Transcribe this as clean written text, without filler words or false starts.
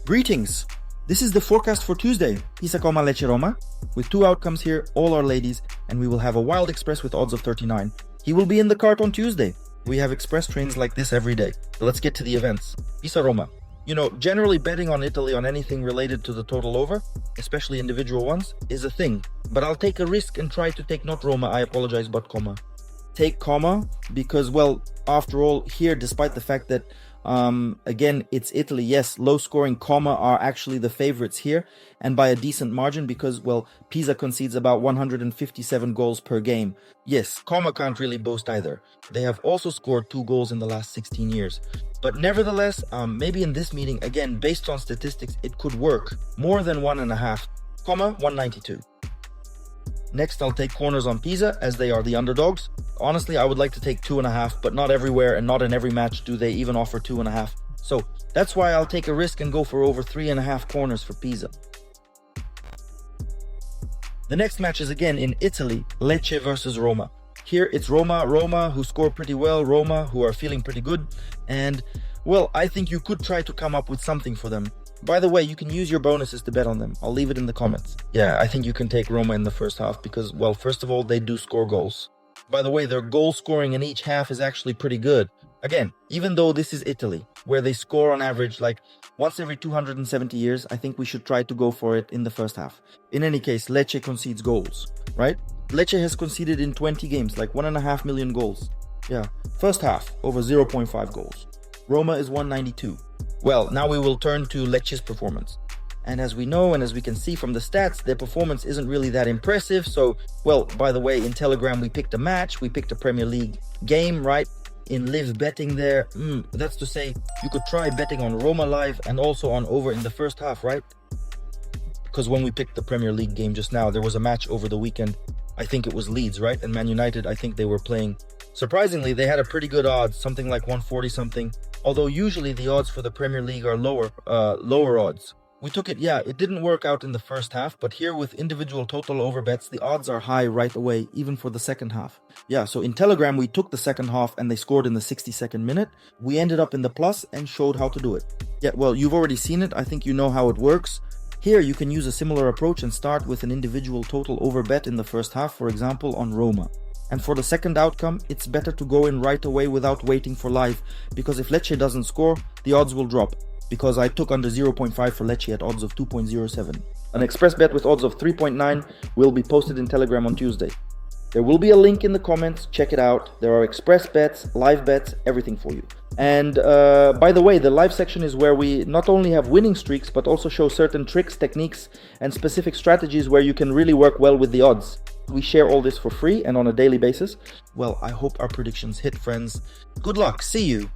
Greetings! This is the forecast for Tuesday, Pisa, Como and Lecce, Roma. With two outcomes here, all are ladies, and we will have a wild express with odds of 39. He will be in the cart on Tuesday. We have express trains like this every day. So let's get to the events. Pisa, Roma. Generally betting on Italy on anything related to the total over, especially individual ones, is a thing. But I'll take a risk and try to take not Roma, I apologize, but Como. Take Como because, well, after all, here, despite the fact that again, it's Italy. Yes, low scoring Como are actually the favorites here, and by a decent margin because, well, Pisa concedes about 157 goals per game. Yes, Como can't really boast either. They have also scored 2 goals in the last 16 years. But nevertheless, maybe in this meeting, again, based on statistics, it could work. More than 1.5. Como, 192. Next, I'll take corners on Pisa, as they are the underdogs. Honestly, I would like to take 2.5, but not everywhere and not in every match do they even offer 2.5. So that's why I'll take a risk and go for over 3.5 corners for Pisa. The next match is again in Italy, Lecce versus Roma. Here it's Roma who score pretty well, Roma who are feeling pretty good. And, well, I think you could try to come up with something for them. By the way, you can use your bonuses to bet on them. I'll leave it in the comments. Yeah, I think you can take Roma in the first half because, well, first of all, they do score goals. By the way, their goal scoring in each half is actually pretty good. Again, even though this is Italy, where they score on average like once every 270 years, I think we should try to go for it in the first half. In any case, Lecce concedes goals, right? Lecce has conceded in 20 games, like 1.5 million goals. Yeah, first half, over 0.5 goals. Roma is 192. Well, now we will turn to Lecce's performance. And as we know and as we can see from the stats, their performance isn't really that impressive. So, well, by the way, in Telegram, we picked a match. We picked a Premier League game, right? In live betting there. That's to say, you could try betting on Roma live and also on over in the first half, right? Because when we picked the Premier League game just now, there was a match over the weekend. I think it was Leeds, right? And Man United, I think they were playing. Surprisingly, they had a pretty good odds, something like 140 something. Although usually the odds for the Premier League are lower odds. We took it, yeah, it didn't work out in the first half, but here with individual total over bets, the odds are high right away, even for the second half. Yeah, so in Telegram, we took the second half and they scored in the 62nd minute. We ended up in the plus and showed how to do it. Yeah, well, you've already seen it. I think you know how it works. Here, you can use a similar approach and start with an individual total over bet in the first half, for example, on Roma. And for the second outcome, it's better to go in right away without waiting for live, because if Lecce doesn't score, the odds will drop. Because I took under 0.5 for Lecce at odds of 2.07. An express bet with odds of 3.9 will be posted in Telegram on Tuesday. There will be a link in the comments, check it out. There are express bets, live bets, everything for you. And by the way, the live section is where we not only have winning streaks, but also show certain tricks, techniques, and specific strategies where you can really work well with the odds. We share all this for free and on a daily basis. Well, I hope our predictions hit, friends. Good luck, see you!